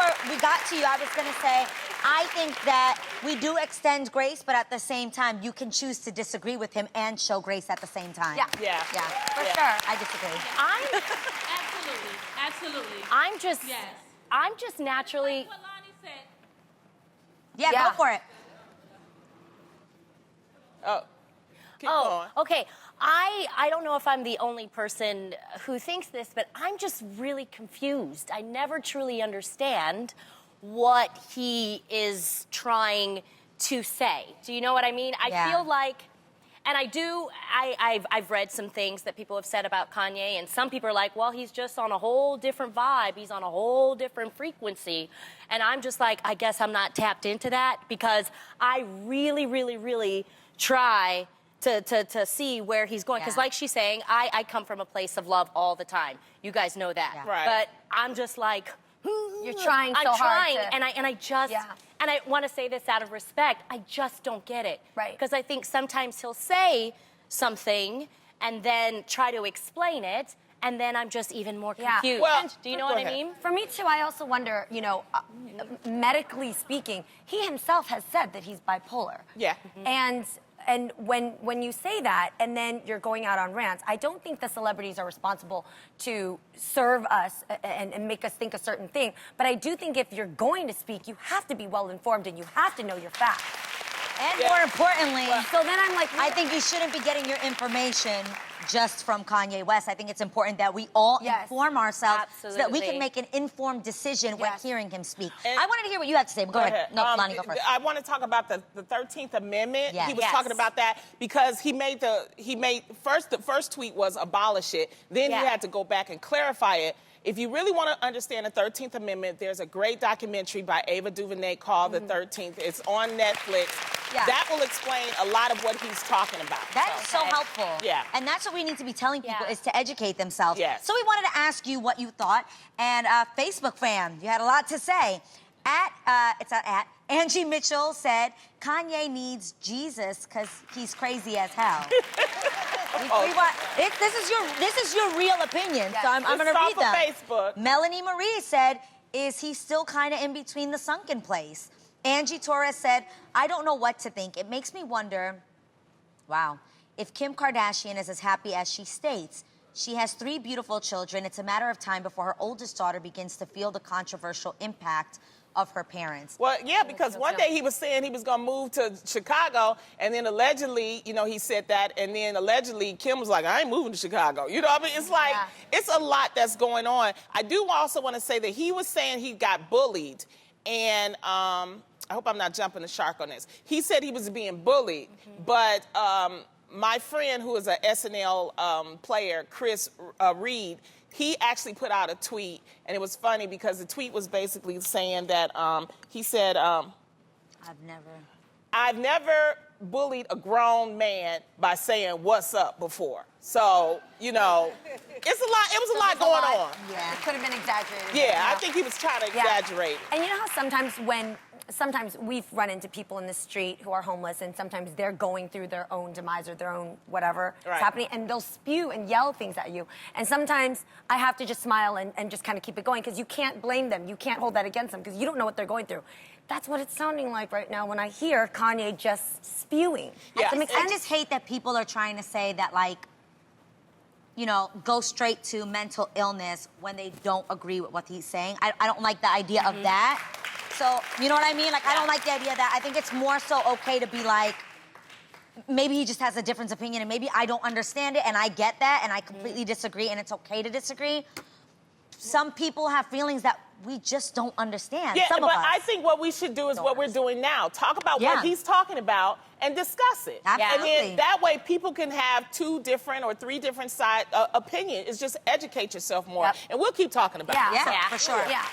before we got to you, I was going to say, I think that we do extend grace, but at the same time, you can choose to disagree with him and show grace at the same time. Yeah. Yeah. Yeah. For sure. I disagree. Absolutely. I'm just naturally. What Lonnie said. Yeah, Yeah. go for it. Keep going. Okay. I don't know if I'm the only person who thinks this, but I'm just really confused. I never truly understand what he is trying to say. Do you know what I mean? I feel like, and I've read some things that people have said about Kanye, and some people are like, well, he's just on a whole different vibe. He's on a whole different frequency. And I'm just like, I guess I'm not tapped into that because I really, really, really try to see where he's going. Because like she's saying, I come from a place of love all the time. You guys know that. Yeah. Right. But I'm just like, You're trying so I'm hard trying, to- and I just, and I want to say this out of respect, I just don't get it. Right. Because I think sometimes he'll say something and then try to explain it, and then I'm just even more confused. Well, do you know what I ahead. mean? For me, too, I also wonder, you know, medically speaking, he himself has said that he's bipolar. Yeah. And when you say that and then you're going out on rants, I don't think the celebrities are responsible to serve us and make us think a certain thing. But I do think if you're going to speak, you have to be well informed and you have to know your facts. And more importantly, So then I'm like, I think you shouldn't be getting your information just from Kanye West. I think it's important that we all inform ourselves so that we can make an informed decision when hearing him speak. And I wanted to hear what you had to say, but go ahead. No, Lonnie, go first. I want to talk about the 13th Amendment. Yeah. He was talking about that because the first tweet was abolish it. Then he had to go back and clarify it. If you really want to understand the 13th Amendment, there's a great documentary by Ava DuVernay called The 13th. It's on Netflix. Yeah. That will explain a lot of what he's talking about. That is so helpful. Yeah. And that's what we need to be telling people is to educate themselves. Yes. So we wanted to ask you what you thought. And Facebook fam, you had a lot to say. It's at Angie Mitchell said, Kanye needs Jesus because he's crazy as hell. This is your real opinion, so I'm going to read them. Facebook. Melanie Marie said, is he still kind of in between the sunken place? Angie Torres said, I don't know what to think. It makes me wonder, wow, if Kim Kardashian is as happy as she states. She has 3 beautiful children. It's a matter of time before her oldest daughter begins to feel the controversial impact of her parents. Well, yeah, because one day he was saying he was going to move to Chicago, and then allegedly, you know, he said that, and then allegedly Kim was like, I ain't moving to Chicago. You know what I mean? It's like, it's a lot that's going on. I do also want to say that he was saying he got bullied, and I hope I'm not jumping the shark on this. He said he was being bullied, but my friend who is an SNL player, Chris Reed, he actually put out a tweet, and it was funny because the tweet was basically saying that he said, I've never bullied a grown man by saying what's up before. So, you know, it's a lot. It was a lot going on. Yeah, it could have been exaggerated. Yeah, I think he was trying to exaggerate. And you know how sometimes we've run into people in the street who are homeless, and sometimes they're going through their own demise or their own whatever is happening, and they'll spew and yell things at you. And sometimes I have to just smile and just kind of keep it going, because you can't blame them. You can't hold that against them, because you don't know what they're going through. That's what it's sounding like right now when I hear Kanye just spewing. Yeah. I just hate that people are trying to say that, like, you know, go straight to mental illness when they don't agree with what he's saying. I don't like the idea of that. So, you know what I mean? Like, I don't like the idea of that. I think it's more so okay to be like, maybe he just has a different opinion and maybe I don't understand it and I get that and I completely disagree and it's okay to disagree. Some people have feelings that we just don't understand. Yeah, Some but of us. I think what we should do is what we're doing now. Talk about what he's talking about and discuss it. Absolutely. And then that way people can have 2 different or 3 different side opinions. It's just educate yourself more. And we'll keep talking about it. Yeah, for sure. Yeah.